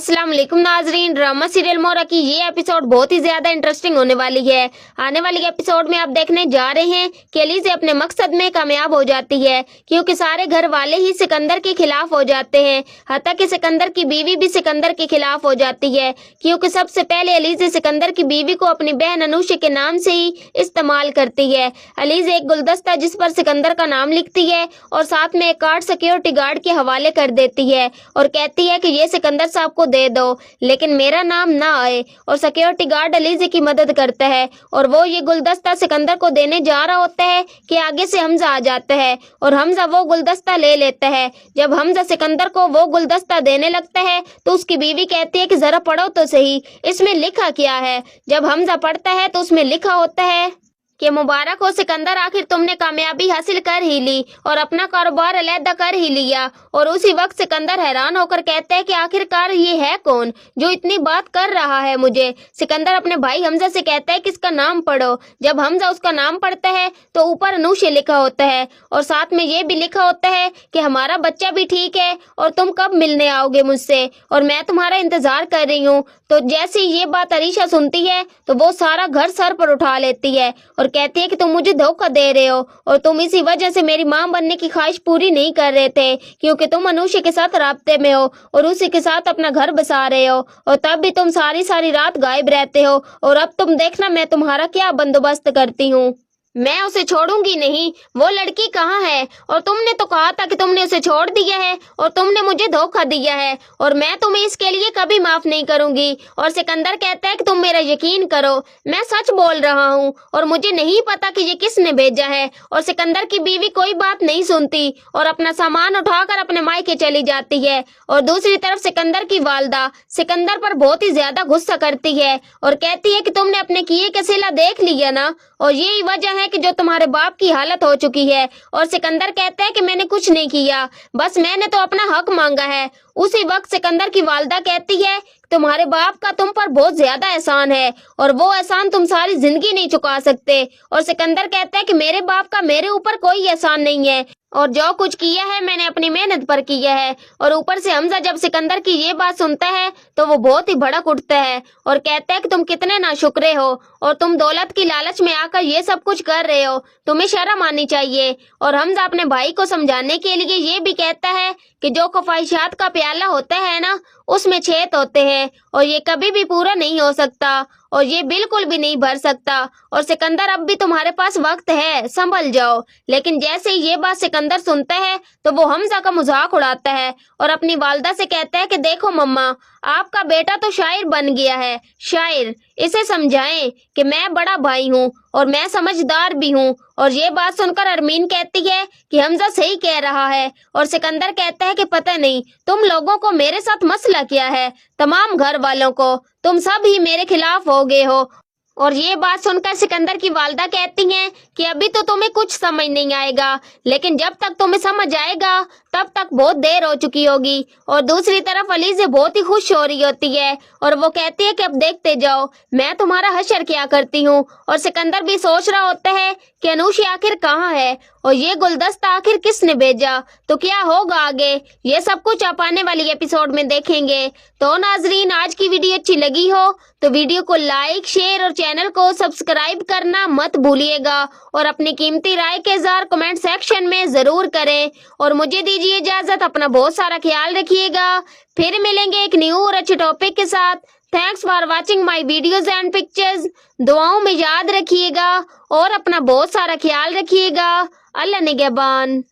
अस्सलाम वालेकुम नाजरीन। ड्रामा सीरियल मोरा की ये एपिसोड बहुत ही ज्यादा इंटरेस्टिंग होने वाली है। आने वाली एपिसोड में आप देखने जा रहे हैं कि एलिज़ा अपने मकसद में कामयाब हो जाती है, क्योंकि सारे घर वाले ही सिकंदर के खिलाफ हो जाते हैं। हत्ता कि सिकंदर की बीवी भी सिकंदर के खिलाफ हो जाती है, क्योंकि सबसे पहले एलिज़ा सिकंदर की बीवी को अपनी बहन अनुषा के नाम से ही इस्तेमाल करती है। एलिज़ा एक गुलदस्ता जिस पर सिकंदर का नाम लिखती है और साथ में एक कार्ड सिक्योरिटी गार्ड के हवाले कर देती है और कहती है कि ये सिकंदर साहब को दे दो, लेकिन मेरा नाम ना आए। और सिक्योरिटी गार्ड एलिज़ा की मदद करता है और वो ये गुलदस्ता सिकंदर को देने जा रहा होता है कि आगे से हमजा आ जाता है और हमजा वो गुलदस्ता ले लेता है। जब हमजा सिकंदर को वो गुलदस्ता देने लगता है तो उसकी बीवी कहती है कि जरा पढ़ो तो सही, इसमें लिखा क्या है। जब हमजा पढ़ता है तो उसमें लिखा होता है कि मुबारक हो सिकंदर, आखिर तुमने कामयाबी हासिल कर ही ली और अपना कारोबार अलहदा कर ही लिया। और उसी वक्त सिकंदर हैरान होकर कहता है कि आखिरकार ये है कौन जो इतनी बात कर रहा है मुझे। सिकंदर अपने भाई हमजा से कहता है कि इसका नाम पढ़ो। जब हमजा उसका नाम पढ़ता है तो ऊपर अनुषा लिखा होता है और साथ में ये भी लिखा होता है कि हमारा बच्चा भी ठीक है और तुम कब मिलने आओगे मुझसे और मैं तुम्हारा इंतजार कर रही हूँ। तो जैसे ये बात अरीशा सुनती है तो वो सारा घर सर पर उठा लेती है और कहती है कि तुम मुझे धोखा दे रहे हो और तुम इसी वजह से मेरी मां बनने की ख्वाहिश पूरी नहीं कर रहे थे, क्योंकि तुम अनुषा के साथ राब्ते में हो और उसी के साथ अपना घर बसा रहे हो और तब भी तुम सारी सारी रात गायब रहते हो। और अब तुम देखना मैं तुम्हारा क्या बंदोबस्त करती हूँ। मैं उसे छोड़ूंगी नहीं। वो लड़की कहाँ है? और तुमने तो कहा था कि तुमने उसे छोड़ दिया है और तुमने मुझे धोखा दिया है और मैं तुम्हें इसके लिए कभी माफ नहीं करूंगी। और सिकंदर कहता है कि तुम मेरा यकीन करो, मैं सच बोल रहा हूँ और मुझे नहीं पता कि ये किसने भेजा है। और सिकंदर की बीवी कोई बात नहीं सुनती और अपना सामान उठाकर अपने मायके चली जाती है। और दूसरी तरफ सिकंदर की वालदा सिकंदर पर बहुत ही ज्यादा गुस्सा करती है और कहती है कि तुमने अपने किए का सिला देख लिया ना, और यही वजह है कि जो तुम्हारे बाप की हालत हो चुकी है। और सिकंदर कहता है कि मैंने कुछ नहीं किया, बस मैंने तो अपना हक मांगा है। उसी वक्त सिकंदर की वालदा कहती है तुम्हारे बाप का तुम पर बहुत ज्यादा एहसान है और वो एहसान तुम सारी जिंदगी नहीं चुका सकते। और सिकंदर कहता है कि मेरे बाप का मेरे ऊपर कोई एहसान नहीं है और जो कुछ किया है मैंने अपनी मेहनत पर किया है। और ऊपर से हमजा जब सिकंदर की ये बात सुनता है तो वो बहुत ही भड़क उठता है और कहता है कि तुम कितने नाशुक्रे हो और तुम दौलत की लालच में आकर ये सब कुछ कर रहे हो, तुम्हें शर्म आनी चाहिए। और हमजा अपने भाई को समझाने के लिए ये भी कहता है कि जो ख्वाहिशात का प्याला होता है ना उसमें छेद होते हैं और ये कभी भी पूरा नहीं हो सकता और ये बिल्कुल भी नहीं भर सकता। और सिकंदर अब भी तुम्हारे पास वक्त है, संभल जाओ। लेकिन जैसे ये बात सिकंदर सुनता है तो वो हमजा का मजाक उड़ाता है और अपनी वालदा से कहता है कि देखो मम्मा, आपका बेटा तो शायर बन गया है, शायर, इसे समझाएं कि मैं बड़ा भाई हूँ और मैं समझदार भी हूँ। और ये बात सुनकर अरमीन कहती है कि हमजा सही कह रहा है। और सिकंदर कहता है कि पता नहीं तुम लोगों को मेरे साथ मसला क्या है, तमाम घर वालों को, तुम सब ही मेरे खिलाफ हो गए हो। और ये बात सुनकर सिकंदर की वालदा कहती हैं कि अभी तो तुम्हें कुछ समझ नहीं आएगा, लेकिन जब तक तुम्हें समझ आएगा तब तक बहुत देर हो चुकी होगी। और दूसरी तरफ एलिज़ा बहुत ही खुश हो रही होती है और वो कहती है कि अब देखते जाओ मैं तुम्हारा हशर क्या करती हूँ। और सिकंदर भी सोच रहा होता है कि अनुषा आखिर कहाँ है और ये गुलदस्ता आखिर किसने भेजा, तो क्या होगा आगे, ये सब कुछ आप आने वाली एपिसोड में देखेंगे। तो नाजरीन, आज की वीडियो अच्छी लगी हो तो वीडियो को लाइक, शेयर और चैनल को सब्सक्राइब करना मत भूलिएगा और अपनी कीमती राय के इज़हार कमेंट सेक्शन में जरूर करें। और मुझे दीजिए इजाजत, अपना बहुत सारा ख्याल रखिएगा। फिर मिलेंगे एक न्यू और अच्छे टॉपिक के साथ। Thanks for watching my videos and pictures. दुआओं में याद रखिएगा और अपना बहुत सारा ख्याल रखिएगा। अल्लाह निगहबान।